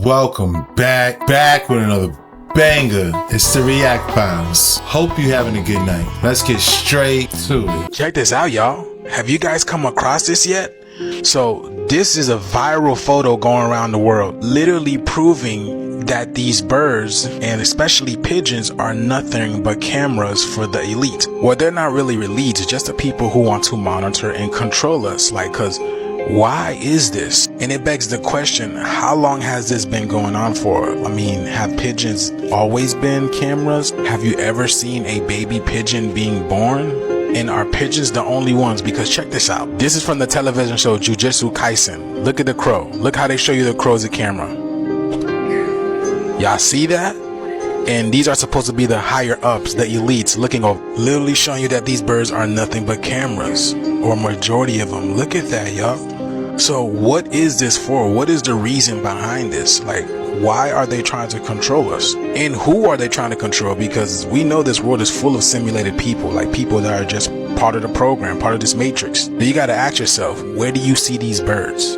Welcome back with another banger. It's the React Files. Hope you having a good night. Let's get straight to it. Check this out, y'all. Have you guys come across this yet? So this is a viral photo going around the world, literally proving that these birds, and especially pigeons, are nothing but cameras for the elite. Well, they're not really elites, just the people who want to monitor and control us. Cause why is this? And it begs the question, how long has this been going on for? I mean, have pigeons always been cameras? Have you ever seen a baby pigeon being born? And are pigeons the only ones? Because check this out. This is from the television show Jujutsu Kaisen. Look at the crow. Look how they show you the crow as a camera. Y'all see that? And these are supposed to be the higher ups, the elites, looking over, literally showing you that these birds are nothing but cameras, or majority of them. Look at that, y'all. So what is this for? What is the reason behind this? Why are they trying to control us? And who are they trying to control? Because we know this world is full of simulated people, people that are just part of the program, part of this matrix. But you got to ask yourself, where do you see these birds?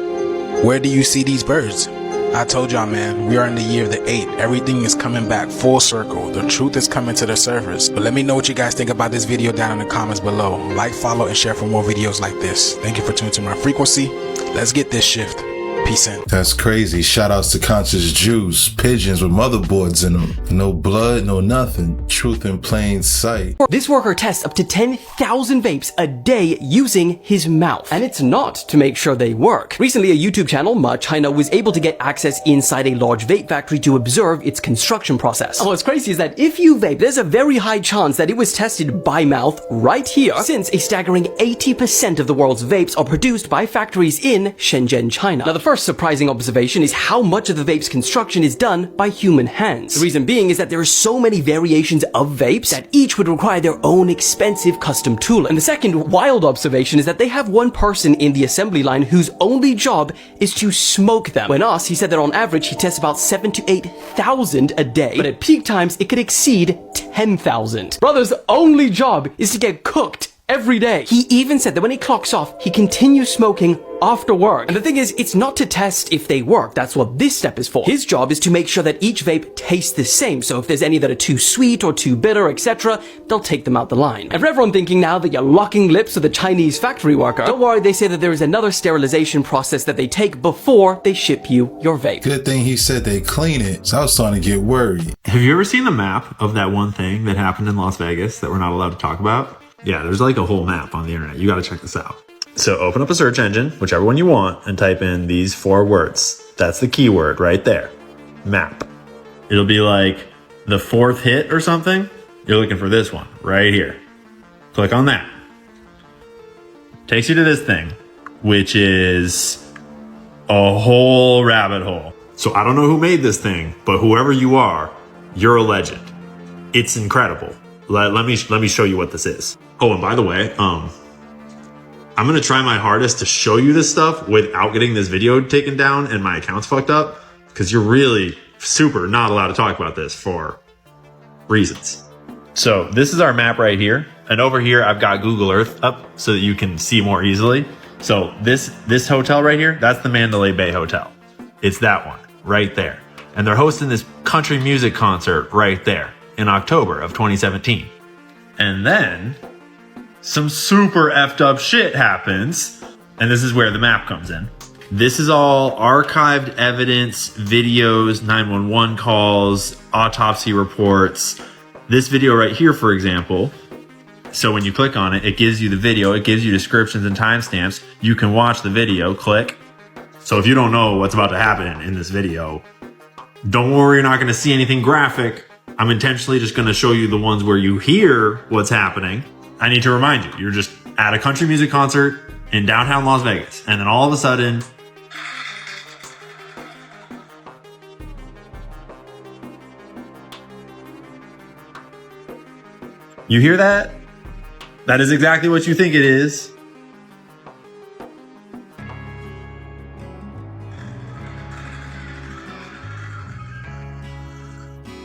Where do you see these birds? I told y'all, man, we are in the year of the 8. Everything is coming back full circle. The truth is coming to the surface. But let me know what you guys think about this video down in the comments below. Like, follow, and share for more videos like this. Thank you for tuning to my frequency. Let's get this shift. Peace in. That's crazy. Shout outs to conscious Jews. Pigeons with motherboards in them. No blood, no nothing. Truth in plain sight. This worker tests up to 10,000 vapes a day using his mouth. And it's not to make sure they work. Recently, a YouTube channel, China, was able to get access inside a large vape factory to observe its construction process. And what's crazy is that if you vape, there's a very high chance that it was tested by mouth right here, since a staggering 80% of the world's vapes are produced by factories in Shenzhen, China. Now, the first surprising observation is how much of the vape's construction is done by human hands. The reason being is that there are so many variations of vapes that each would require their own expensive custom tool. And the second wild observation is that they have one person in the assembly line whose only job is to smoke them. When asked, he said that on average he tests about 7,000 to 8,000 a day, but at peak times it could exceed 10,000. Brother's only job is to get cooked every day. He even said that when he clocks off, he continues smoking after work. And the thing is, it's not to test if they work. That's what this step is for. His job is to make sure that each vape tastes the same. So if there's any that are too sweet or too bitter, etc., they'll take them out the line. And for everyone thinking now that you're locking lips with a Chinese factory worker, don't worry, they say that there is another sterilization process that they take before they ship you your vape. Good thing he said they clean it, so I was starting to get worried. Have you ever seen the map of that one thing that happened in Las Vegas that we're not allowed to talk about? Yeah, there's a whole map on the internet. You got to check this out. So open up a search engine, whichever one you want, and type in these 4 words. That's the keyword right there. Map. It'll be like the 4th hit or something. You're looking for this one right here. Click on that. Takes you to this thing, which is a whole rabbit hole. So I don't know who made this thing, but whoever you are, you're a legend. It's incredible. Let me show you what this is. Oh, and by the way, I'm gonna try my hardest to show you this stuff without getting this video taken down and my account's fucked up, because you're really super not allowed to talk about this for reasons. So this is our map right here, and over here I've got Google Earth up so that you can see more easily. So this hotel right here, that's the Mandela Bay Hotel. It's that one right there, and they're hosting this country music concert right there in October of 2017. And then some super effed up shit happens, and this is where the map comes in. This is all archived evidence, videos, 911 calls, autopsy reports. This video right here, for example, so when you click on it, it gives you the video, it gives you descriptions and timestamps. You can watch the video, click. So if you don't know what's about to happen in this video, don't worry, you're not gonna see anything graphic. I'm intentionally just gonna show you the ones where you hear what's happening. I need to remind you, you're just at a country music concert in downtown Las Vegas, and then all of a sudden, you hear that? That is exactly what you think it is.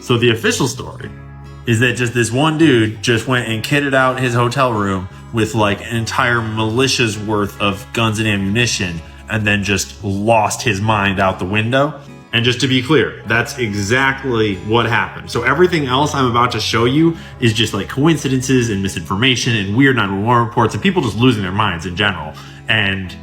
So the official story is that just this one dude just went and kitted out his hotel room with an entire militia's worth of guns and ammunition, and then just lost his mind out the window. And just to be clear, that's exactly what happened. So everything else I'm about to show you is just like coincidences and misinformation and weird 911 reports and people just losing their minds in general. And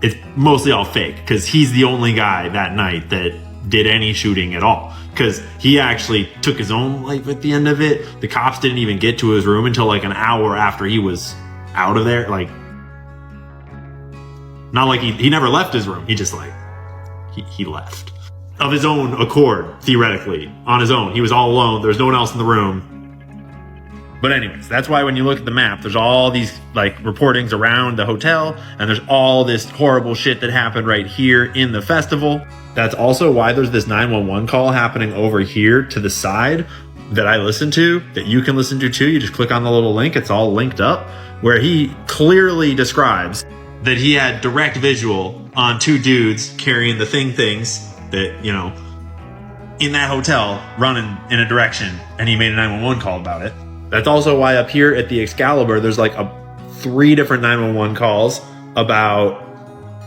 it's mostly all fake because he's the only guy that night that did any shooting at all. Because he actually took his own life at the end of it. The cops didn't even get to his room until like an hour after he was out of there. Like, not like he never left his room. He just like, he left. Of his own accord, theoretically, on his own. He was all alone. There's no one else in the room. But anyways, that's why when you look at the map, there's all these like reportings around the hotel, and there's all this horrible shit that happened right here in the festival. That's also why there's this 911 call happening over here to the side that I listen to, that you can listen to too. You just click on the little link, it's all linked up, where he clearly describes that he had direct visual on two dudes carrying the things that, you know, in that hotel running in a direction, and he made a 911 call about it. That's also why up here at the Excalibur, there's like 3 different 911 calls about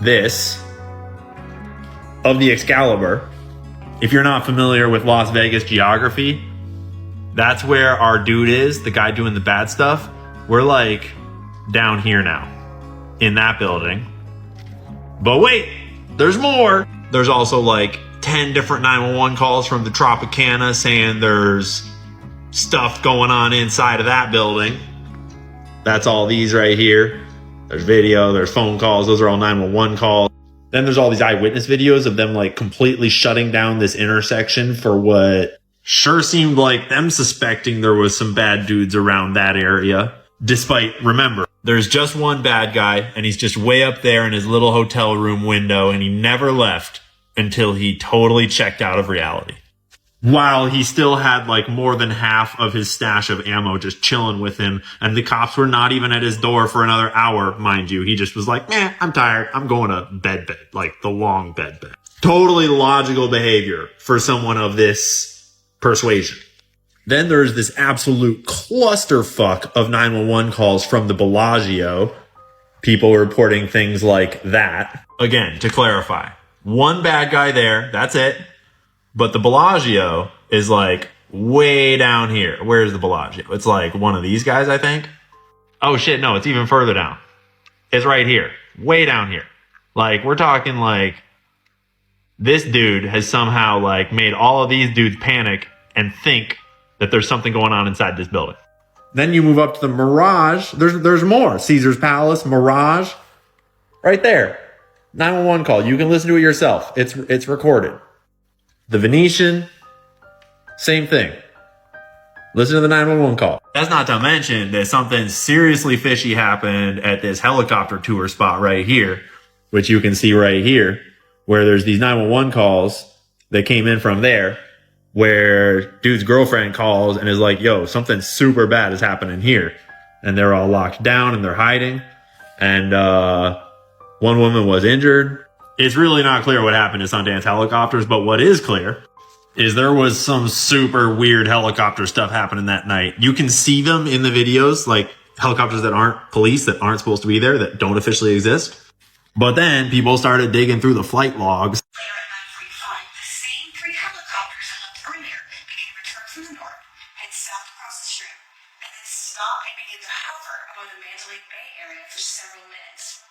this of the Excalibur. If you're not familiar with Las Vegas geography, that's where our dude is, the guy doing the bad stuff. We're like down here now in that building. But wait, there's more. There's also like 10 different 911 calls from the Tropicana saying there's stuff going on inside of that building. That's all these right here. There's video, there's phone calls. Those are all 911 calls. Then there's all these eyewitness videos of them like completely shutting down this intersection for what sure seemed like them suspecting there was some bad dudes around that area. Despite, remember, there's just one bad guy and he's just way up there in his little hotel room window and he never left until he totally checked out of reality. While he still had like more than half of his stash of ammo just chilling with him, and the cops were not even at his door for another hour, mind you. He just was like, I'm tired. I'm going to bed, like the long bed. Totally logical behavior for someone of this persuasion. Then there's this absolute clusterfuck of 911 calls from the Bellagio. People reporting things like that. Again, to clarify, one bad guy there, that's it. But the Bellagio is like way down here. Where's the Bellagio? It's like one of these guys, I think. Oh shit, no, it's even further down. It's right here, way down here. Like, we're talking like this dude has somehow like made all of these dudes panic and think that there's something going on inside this building. Then you move up to the Mirage. There's more. Caesar's Palace, Mirage. Right there. 911 call. You can listen to it yourself. It's recorded. The Venetian, same thing. Listen to the 911 call. That's not to mention that something seriously fishy happened at this helicopter tour spot right here, which you can see right here, where there's these 911 calls that came in from there, where dude's girlfriend calls and is like, yo, something super bad is happening here. And they're all locked down and they're hiding. And one woman was injured. It's really not clear what happened to Sundance helicopters, but what is clear is there was some super weird helicopter stuff happening that night. You can see them in the videos, like helicopters that aren't police, that aren't supposed to be there, that don't officially exist. But then people started digging through the flight logs. Later at 9:45, the same 3 helicopters that left earlier became returned from the north, head south across the strip, and then stopped and began to hover above the Mandela Bay area for several minutes.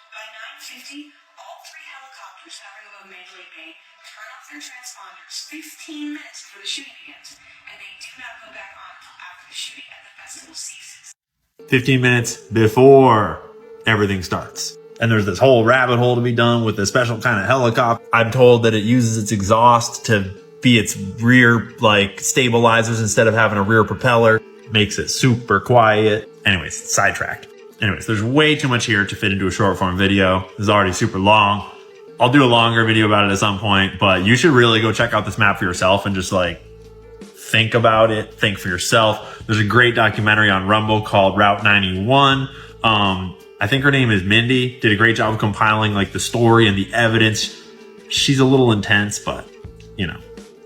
By 9:50, all 3 helicopters hovering above Mandela Bay turn off their transponders 15 minutes before the shooting begins, and they do not go back on until after the shooting at the festival ceases. 15 minutes before everything starts. And there's this whole rabbit hole to be done with a special kind of helicopter. I'm told that it uses its exhaust to be its rear like stabilizers instead of having a rear propeller. Makes it super quiet. Anyways, sidetracked. Anyways, there's way too much here to fit into a short form video. This is already super long. I'll do a longer video about it at some point, but you should really go check out this map for yourself and just like think about it, think for yourself. There's a great documentary on Rumble called Route 91. I think her name is Mindy. Did a great job of compiling like the story and the evidence. She's a little intense, but you know.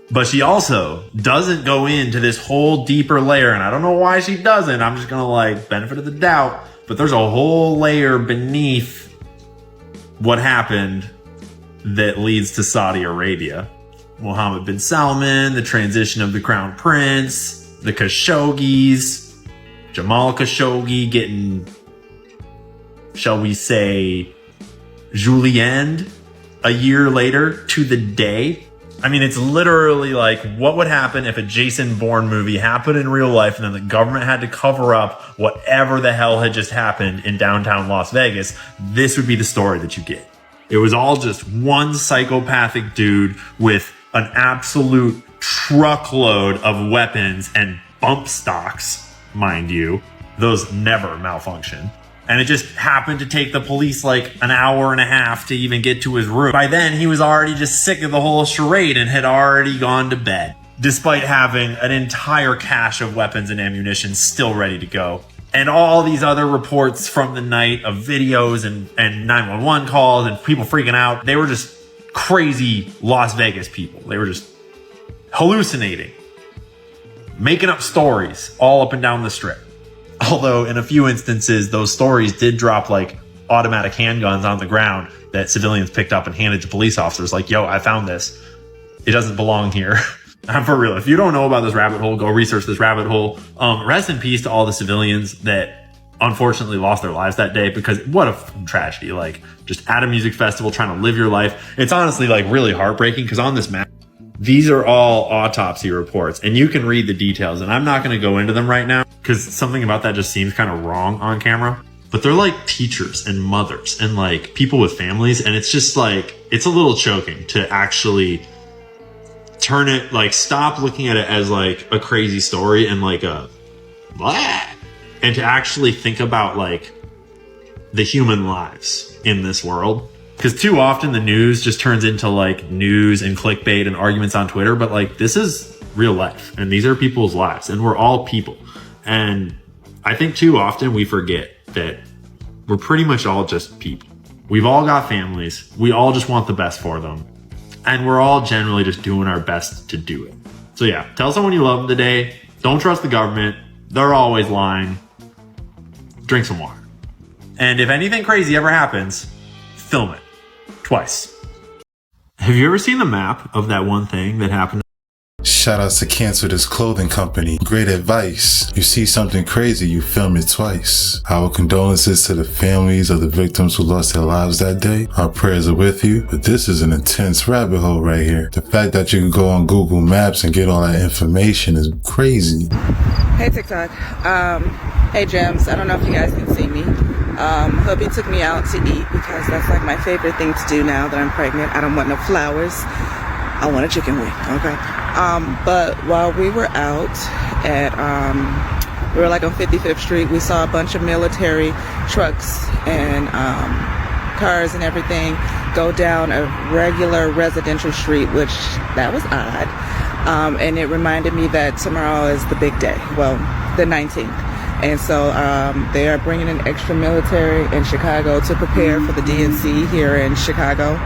But she also doesn't go into this whole deeper layer, and I don't know why she doesn't. I'm just gonna like benefit of the doubt. But there's a whole layer beneath what happened that leads to Saudi Arabia. Mohammed bin Salman, the transition of the crown prince, the Khashoggis, Jamal Khashoggi getting, shall we say, julienned a year later to the day. I mean, it's literally like, what would happen if a Jason Bourne movie happened in real life and then the government had to cover up whatever the hell had just happened in downtown Las Vegas? This would be the story that you get. It was all just one psychopathic dude with an absolute truckload of weapons and bump stocks, mind you. Those never malfunction. And it just happened to take the police like an hour and a half to even get to his room. By then, he was already just sick of the whole charade and had already gone to bed, despite having an entire cache of weapons and ammunition still ready to go. And all these other reports from the night of videos and 911 calls and people freaking out. They were just crazy Las Vegas people. They were just hallucinating, making up stories all up and down the strip. Although in a few instances, those stories did drop like automatic handguns on the ground that civilians picked up and handed to police officers like, yo, I found this. It doesn't belong here. I'm for real. If you don't know about this rabbit hole, go research this rabbit hole. Rest in peace to all the civilians that unfortunately lost their lives that day, because what a tragedy. Like, just at a music festival trying to live your life. It's honestly like really heartbreaking, because on this map, these are all autopsy reports and you can read the details, and I'm not going to go into them right now because something about that just seems kind of wrong on camera. But they're like teachers and mothers and like people with families, and it's just like, it's a little choking to actually turn it, like, stop looking at it as like a crazy story and like a blah, and to actually think about like the human lives in this world. Because too often the news just turns into like news and clickbait and arguments on Twitter. But like, this is real life and these are people's lives and we're all people. And I think too often we forget that we're pretty much all just people. We've all got families. We all just want the best for them. And we're all generally just doing our best to do it. So yeah, tell someone you love them today. Don't trust the government. They're always lying. Drink some water. And if anything crazy ever happens, film it. Twice. Have you ever seen the map of that one thing that happened? Shout outs to Cancel This Clothing Company. Great advice. You see something crazy, you film it twice. Our condolences to the families of the victims who lost their lives that day. Our prayers are with you, but this is an intense rabbit hole right here. The fact that you can go on Google Maps and get all that information is crazy. Hey TikTok. Hey Gems. I don't know if you guys can see me. Hubby took me out to eat because that's like my favorite thing to do now that I'm pregnant. I don't want no flowers. I want a chicken wing, okay? But while we were out at, we were like on 55th Street, we saw a bunch of military trucks and cars and everything go down a regular residential street, which that was odd. And it reminded me that tomorrow is the big day, well, the 19th. And so they are bringing in extra military in Chicago to prepare for the DNC here in Chicago.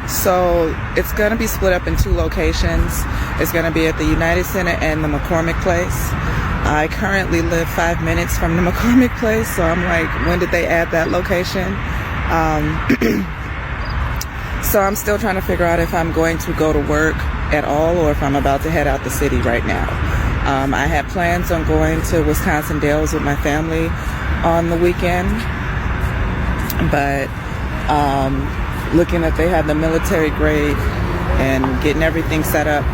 So it's going to be split up in two locations. It's going to be at the United Center and the McCormick Place. I currently live 5 minutes from the McCormick Place, so I'm like, when did they add that location? So I'm still trying to figure out if I'm going to go to work at all or if I'm about to head out the city right now. I had plans on going to Wisconsin Dells with my family on the weekend, but looking at they had the military grade and getting everything set up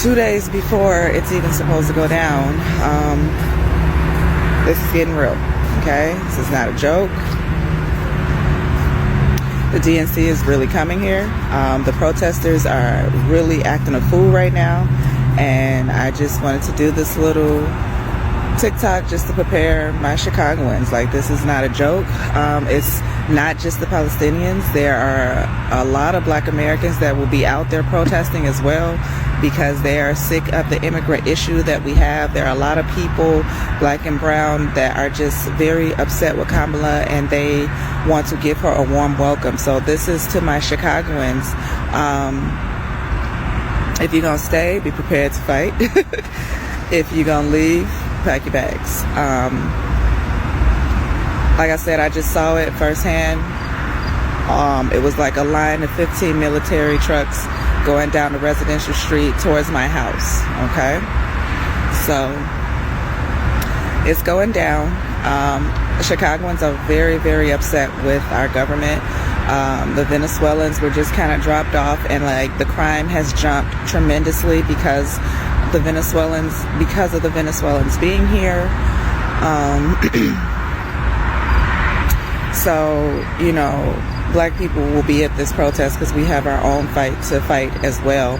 2 days before it's even supposed to go down. This is getting real, okay? This is not a joke. The DNC is really coming here. The protesters are really acting a fool right now. And I just wanted to do this little TikTok just to prepare my Chicagoans. Like, this is not a joke. It's not just the Palestinians. There are a lot of Black Americans that will be out there protesting as well because they are sick of the immigrant issue that we have. There are a lot of people, Black and brown, that are just very upset with Kamala and they want to give her a warm welcome. So this is to my Chicagoans. If you're going to stay, be prepared to fight. If you're going to leave, pack your bags. Like I said, I just saw it firsthand. It was like a line of 15 military trucks going down the residential street towards my house. Okay, so it's going down. Chicagoans are very, very upset with our government. The Venezuelans were just kind of dropped off, and like the crime has jumped tremendously because of the Venezuelans being here. So, you know, black people will be at this protest because we have our own fight to fight as well.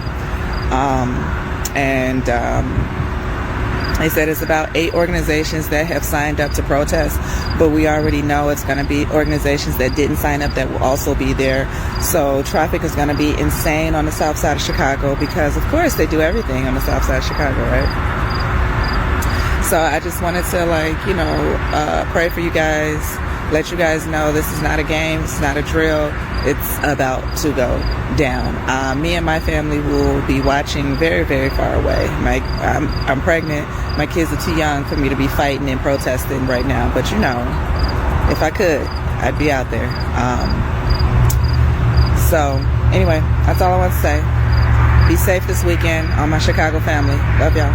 They said it's about 8 organizations that have signed up to protest, but we already know it's going to be organizations that didn't sign up that will also be there. So traffic is going to be insane on the south side of Chicago because, of course, they do everything on the south side of Chicago, right? So I just wanted to, like, you know, pray for you guys, let you guys know this is not a game, it's not a drill, it's about to go down. Me and my family will be watching very, very far away. I'm pregnant. My kids are too young for me to be fighting and protesting right now. But, you know, if I could, I'd be out there. So, anyway, that's all I want to say. Be safe this weekend, all my Chicago family. Love y'all.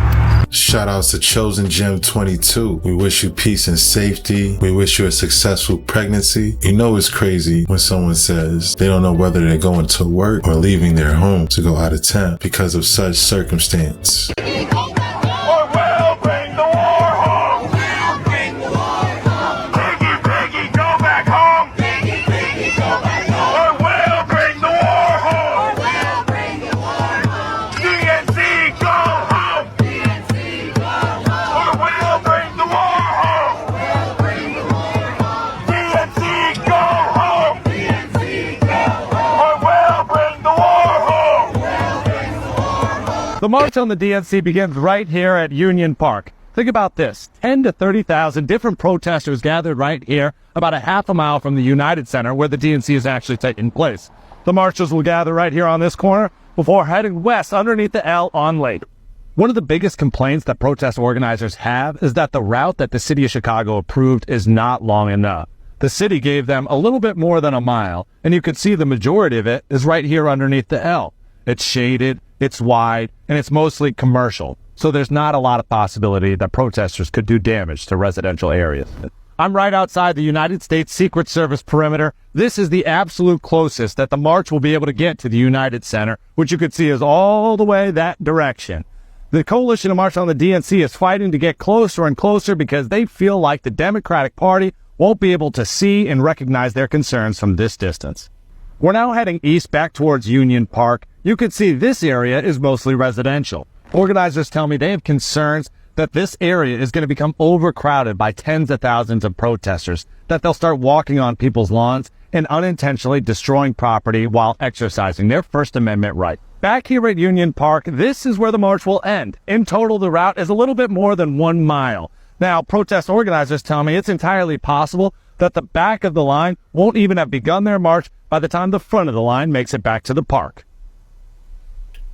Shout outs to Chosen Gem 22. We wish you peace and safety. We wish you a successful pregnancy. You know it's crazy when someone says they don't know whether they're going to work or leaving their home to go out of town because of such circumstance. The march on the DNC begins right here at Union Park. Think about this, 10 to 30,000 different protesters gathered right here, about a half a mile from the United Center where the DNC is actually taking place. The marchers will gather right here on this corner before heading west underneath the L on Lake. One of the biggest complaints that protest organizers have is that the route that the city of Chicago approved is not long enough. The city gave them a little bit more than a mile, and you can see the majority of it is right here underneath the L. It's shaded, it's wide, and it's mostly commercial, so there's not a lot of possibility that protesters could do damage to residential areas. I'm right outside the United States Secret Service perimeter. This is the absolute closest that the march will be able to get to the United Center, which you can see is all the way that direction. The Coalition of March on the DNC is fighting to get closer and closer because they feel like the Democratic Party won't be able to see and recognize their concerns from this distance. We're now heading east back towards Union Park. You can see this area is mostly residential. Organizers tell me they have concerns that this area is going to become overcrowded by tens of thousands of protesters, that they'll start walking on people's lawns and unintentionally destroying property while exercising their First Amendment right. Back here at Union Park, this is where the march will end. In total, the route is a little bit more than 1 mile. Now, protest organizers tell me it's entirely possible that the back of the line won't even have begun their march by the time the front of the line makes it back to the park.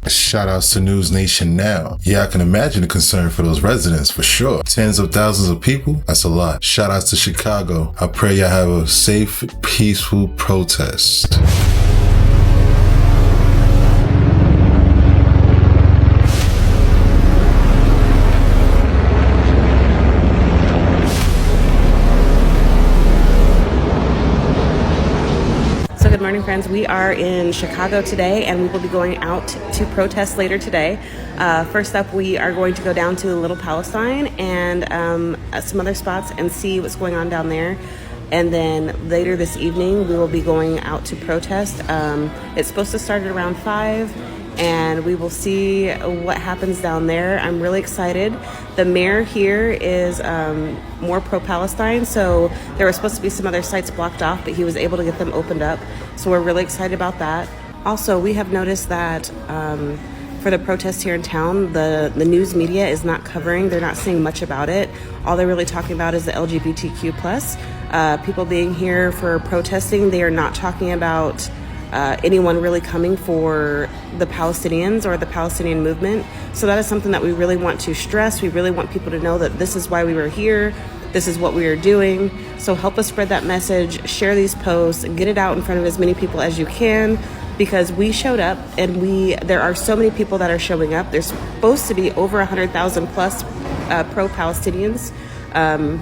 Shout outs to News Nation Now. Yeah, I can imagine the concern for those residents for sure. Tens of thousands of people, that's a lot. Shout outs to Chicago. I pray y'all have a safe, peaceful protest. Good morning, friends. We are in Chicago today, and we will be going out to protest later today. First up, we are going to go down to Little Palestine and some other spots and see what's going on down there. And then later this evening, we will be going out to protest. It's supposed to start at around 5, and we will see what happens down there. I'm really excited. The mayor here is more pro-Palestine, so there were supposed to be some other sites blocked off, but he was able to get them opened up. So we're really excited about that. Also, we have noticed that for the protests here in town, the news media is not covering. They're not saying much about it. All they're really talking about is the LGBTQ+. People being here for protesting. They are not talking about anyone really coming for the Palestinians or the Palestinian movement. So that is something that we really want to stress. We really want people to know that this is why we were here. this is what we are doing. So help us spread that message, share these posts, get it out in front of as many people as you can, because we showed up and there are so many people that are showing up. There's supposed to be over 100,000 plus pro-Palestinians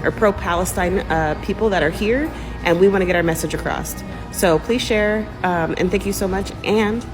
or pro-Palestine people that are here, and we want to get our message across. So please share, and thank you so much, and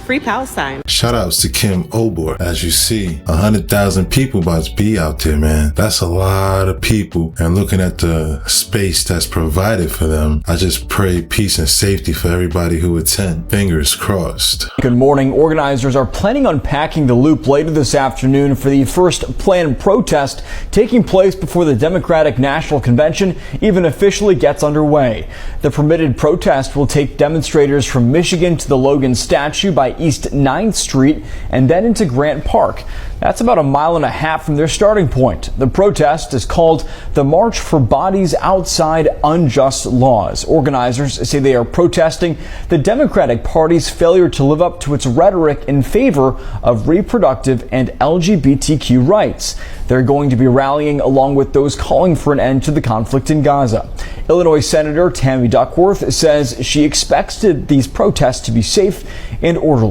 free Palestine. Shout outs to Kim Obor. As you see, 100,000 people about to be out there, man. That's a lot of people. And looking at the space that's provided for them, I just pray peace and safety for everybody who attend. Fingers crossed. Good morning. Organizers are planning on packing the loop later this afternoon for the first planned protest taking place before the Democratic National Convention even officially gets underway. The permitted protest will take demonstrators from Michigan to the Logan statue by East 9th Street and then into Grant Park. That's about a mile and a half from their starting point. The protest is called the March for Bodies Outside Unjust Laws. Organizers say they are protesting the Democratic Party's failure to live up to its rhetoric in favor of reproductive and LGBTQ rights. They're going to be rallying along with those calling for an end to the conflict in Gaza. Illinois Senator Tammy Duckworth says she expects these protests to be safe and orderly.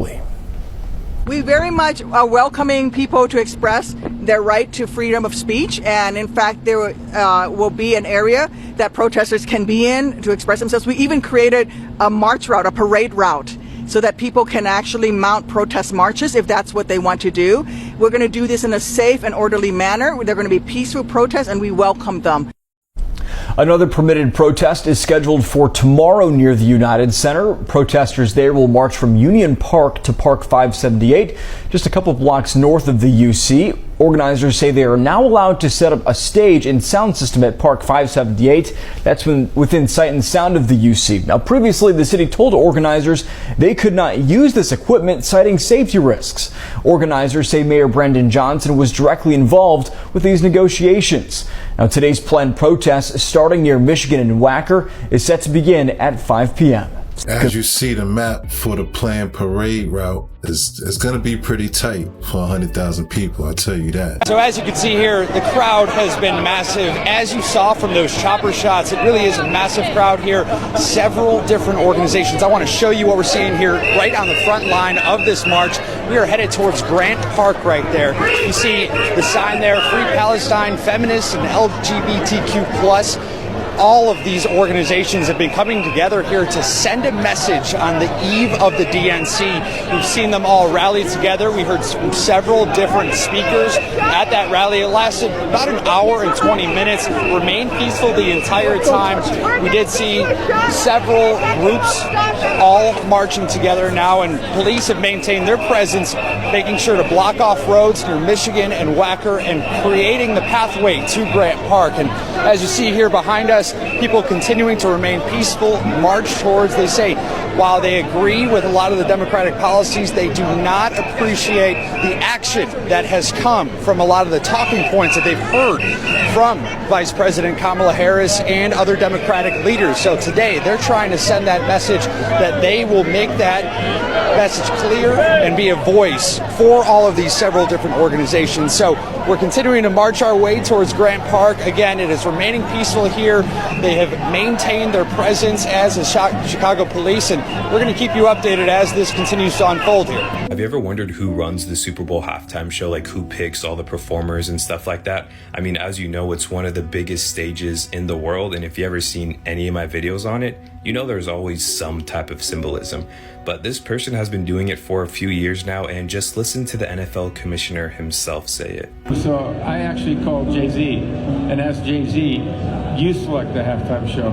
We very much are welcoming people to express their right to freedom of speech, and in fact there will be an area that protesters can be in to express themselves. We even created a march route, a parade route, so that people can actually mount protest marches if that's what they want to do. We're going to do this in a safe and orderly manner. They're going to be peaceful protests, and we welcome them. Another permitted protest is scheduled for tomorrow near the United Center. Protesters there will march from Union Park to Park 578, just a couple blocks north of the UC. Organizers say they are now allowed to set up a stage and sound system at Park 578. That's within sight and sound of the UC. Now, previously, the city told organizers they could not use this equipment, citing safety risks. Organizers say Mayor Brandon Johnson was directly involved with these negotiations. Now, today's planned protest, starting near Michigan and Wacker, is set to begin at 5 p.m. As you see, the map for the planned parade route is going to be pretty tight for 100,000 people, I'll tell you that. So as you can see here, the crowd has been massive. As you saw from those chopper shots, it really is a massive crowd here. Several different organizations. I want to show you what we're seeing here right on the front line of this march. We are headed towards Grant Park right there. You see the sign there, Free Palestine, Feminists, and LGBTQ+. All of these organizations have been coming together here to send a message on the eve of the DNC. We've seen them all rally together. We heard several different speakers at that rally. It lasted about an hour and 20 minutes, remained peaceful the entire time. We did see several groups all marching together now, and police have maintained their presence, making sure to block off roads near Michigan and Wacker and creating the pathway to Grant Park. And as you see here behind us, people continuing to remain peaceful, march towards, they say, while they agree with a lot of the Democratic policies, they do not appreciate the action that has come from a lot of the talking points that they've heard from Vice President Kamala Harris and other Democratic leaders. So today, they're trying to send that message that they will make that message clear and be a voice for all of these several different organizations. So we're continuing to march our way towards Grant Park. Again, it is remaining peaceful here. They have maintained their presence as the Chicago police, and we're going to keep you updated as this continues to unfold here. Have you ever wondered who runs the Super Bowl halftime show, like who picks all the performers and stuff like that? I mean, as you know, it's one of the biggest stages in the world, and if you ever seen any of my videos on it, you know there's always some type of symbolism. But this person has been doing it for a few years now, and just listen to the NFL commissioner himself say it. So I actually called Jay-Z and asked Jay-Z, you select the halftime show.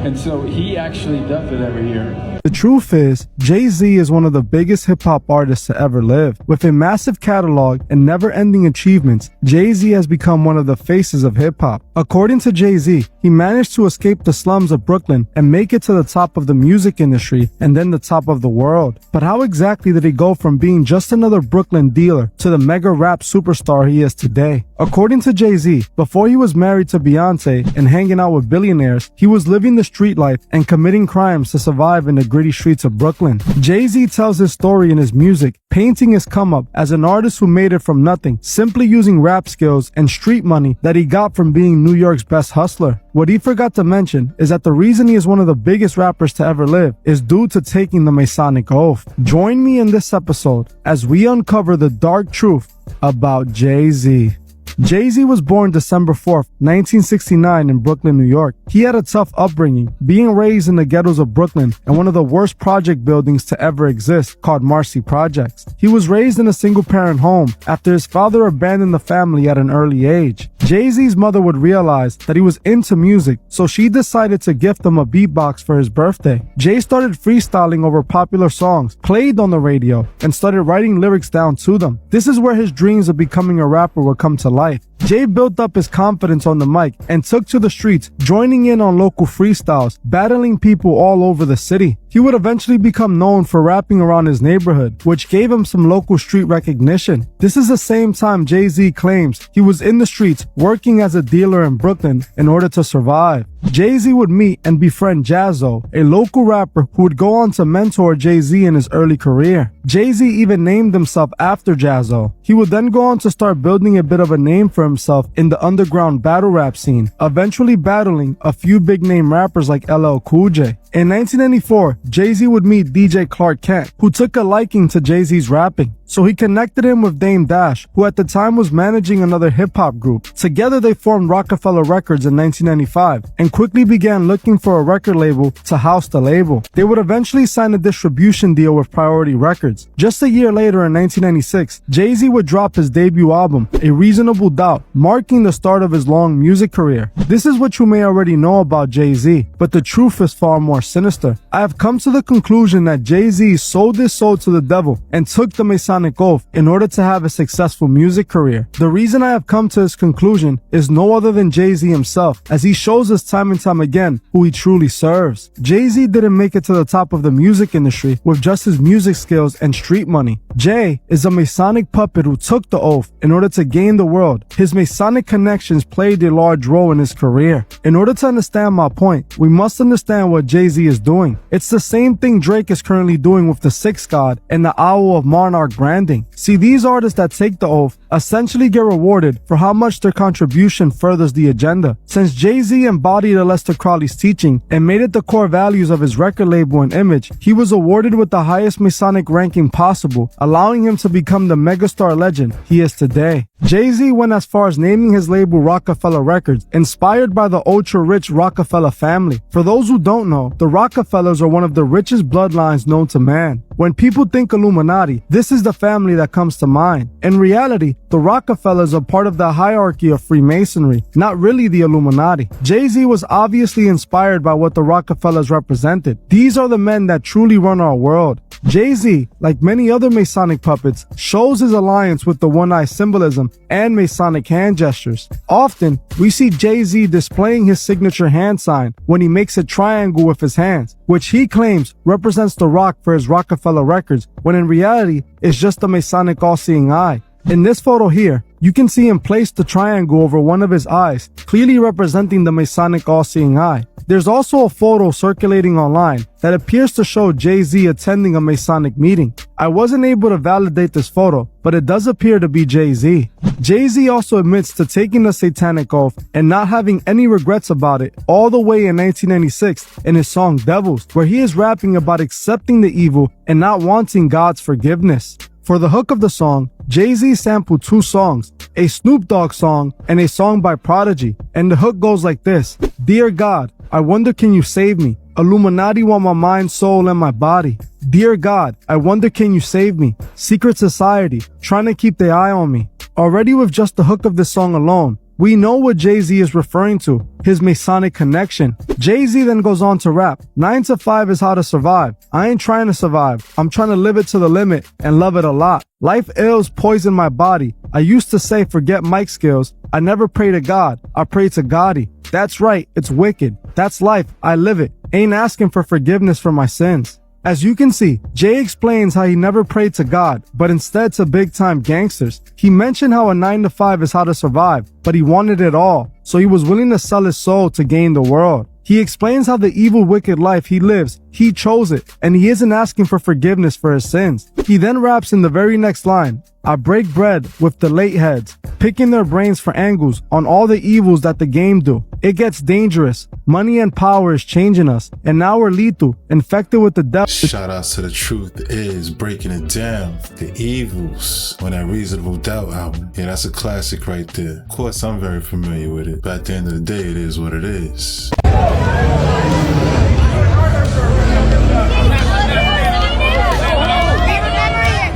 And so he actually does it every year. The truth is, Jay-Z is one of the biggest hip-hop artists to ever live. With a massive catalog and never-ending achievements, Jay-Z has become one of the faces of hip-hop. According to Jay-Z, he managed to escape the slums of Brooklyn and make it to the top of the music industry and then the top of the world. But how exactly did he go from being just another Brooklyn dealer to the mega rap superstar he is today? According to Jay-Z, before he was married to Beyonce and hanging out with billionaires, he was living the street life and committing crimes to survive in the gritty streets of Brooklyn. Jay-Z tells his story in his music, painting his come up as an artist who made it from nothing, simply using rap skills and street money that he got from being New York's best hustler. What he forgot to mention is that the reason he is one of the biggest rappers to ever live is due to taking the Masonic oath. Join me in this episode as we uncover the dark truth about Jay-Z. Jay-Z was born December 4th, 1969 in Brooklyn, New York. He had a tough upbringing, being raised in the ghettos of Brooklyn and one of the worst project buildings to ever exist, called Marcy Projects. He was raised in a single-parent home after his father abandoned the family at an early age. Jay-Z's mother would realize that he was into music, so she decided to gift him a beatbox for his birthday. Jay started freestyling over popular songs played on the radio and started writing lyrics down to them. This is where his dreams of becoming a rapper would come to life. Jay built up his confidence on the mic and took to the streets, joining in on local freestyles, battling people all over the city. He would eventually become known for rapping around his neighborhood, which gave him some local street recognition. This is the same time Jay-Z claims he was in the streets working as a dealer in Brooklyn in order to survive. Jay-Z would meet and befriend Jazzo, a local rapper who would go on to mentor Jay-Z in his early career. Jay-Z even named himself after Jazzo. He would then go on to start building a bit of a name for himself in the underground battle rap scene, eventually battling a few big name rappers like LL Cool J. In 1994, Jay-Z would meet DJ Clark Kent, who took a liking to Jay-Z's rapping. So he connected him with Dame Dash, who at the time was managing another hip-hop group. Together they formed Rockefeller Records in 1995 and quickly began looking for a record label to house the label. They would eventually sign a distribution deal with Priority Records. Just a year later in 1996, Jay-Z would drop his debut album, A Reasonable Doubt, marking the start of his long music career. This is what you may already know about Jay-Z, but the truth is far more sinister. I have come to the conclusion that Jay-Z sold his soul to the devil and took the Masonic oath in order to have a successful music career. The reason I have come to this conclusion is no other than Jay-Z himself, as he shows us time and time again who he truly serves. Jay-Z didn't make it to the top of the music industry with just his music skills and street money. Jay is a Masonic puppet who took the oath in order to gain the world. His Masonic connections played a large role in his career. In order to understand my point, we must understand what Jay-Z is doing. It's the same thing Drake is currently doing with the Sixth God and the Owl of Monarch branding. See, these artists that take the oath essentially get rewarded for how much their contribution furthers the agenda. Since Jay-Z embodied Aleister Crowley's teaching and made it the core values of his record label and image, he was awarded with the highest Masonic ranking possible, allowing him to become the megastar legend he is today. Jay-Z went as far as naming his label Rockefeller Records, inspired by the ultra-rich Rockefeller family. For those who don't know, the Rockefellers are one of the richest bloodlines known to man. When people think Illuminati, this is the family that comes to mind. In reality, the Rockefellers are part of the hierarchy of Freemasonry, not really the Illuminati. Jay-Z was obviously inspired by what the Rockefellers represented. These are the men that truly run our world. Jay-Z, like many other Masonic puppets, shows his alliance with the one-eye symbolism and Masonic hand gestures. Often, we see Jay-Z displaying his signature hand sign when he makes a triangle with his hands, which he claims represents the rock for his Rockefeller Records, when in reality, it's just the Masonic all-seeing eye. In this photo here, you can see him place the triangle over one of his eyes, clearly representing the Masonic all-seeing eye. There's also a photo circulating online that appears to show Jay-Z attending a Masonic meeting. I wasn't able to validate this photo, but it does appear to be Jay-Z. Jay-Z also admits to taking the Satanic oath and not having any regrets about it all the way in 1996 in his song Devils, where he is rapping about accepting the evil and not wanting God's forgiveness. For the hook of the song, Jay-Z sampled two songs, a Snoop Dogg song and a song by Prodigy, and the hook goes like this: Dear God, I wonder can you save me? Illuminati want my mind, soul, and my body. Dear God, I wonder can you save me? Secret society, trying to keep their eye on me. Already with just the hook of this song alone, we know what Jay-Z is referring to, his Masonic connection. Jay-Z then goes on to rap, 9 to 5 is how to survive. I ain't trying to survive, I'm trying to live it to the limit and love it a lot. Life ills poison my body. I used to say forget mic skills. I never pray to God, I pray to Gotti. That's right, it's wicked. That's life, I live it. Ain't asking for forgiveness for my sins. As you can see, Jay explains how he never prayed to God, but instead to big-time gangsters. He mentioned how a 9 to 5 is how to survive, but he wanted it all, so he was willing to sell his soul to gain the world. He explains how the evil, wicked life he lives, he chose it, and he isn't asking for forgiveness for his sins. He then raps in the very next line, I break bread with the late heads, picking their brains for angles on all the evils that the game do. It gets dangerous. Money and power is changing us, and now we're lethal, infected with the devil. Shout outs to The Truth Is breaking it down. The Evils on that Reasonable Doubt album. Yeah, that's a classic right there. Of course, I'm very familiar with it, but at the end of the day, it is what it is.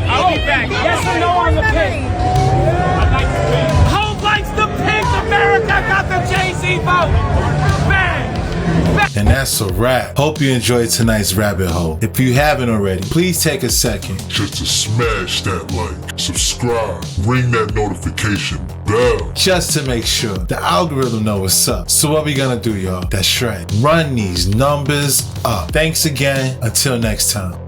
I'll be back. Yes or no on the pink? I like the pink. Who likes the pink? America got the Jay-Z vote. And that's a wrap. Hope you enjoyed tonight's rabbit hole. If you haven't already, please take a second just to smash that like, subscribe, ring that notification bell, just to make sure the algorithm knows what's up. So what we gonna do, y'all? That's right. Run these numbers up. Thanks again. Until next time.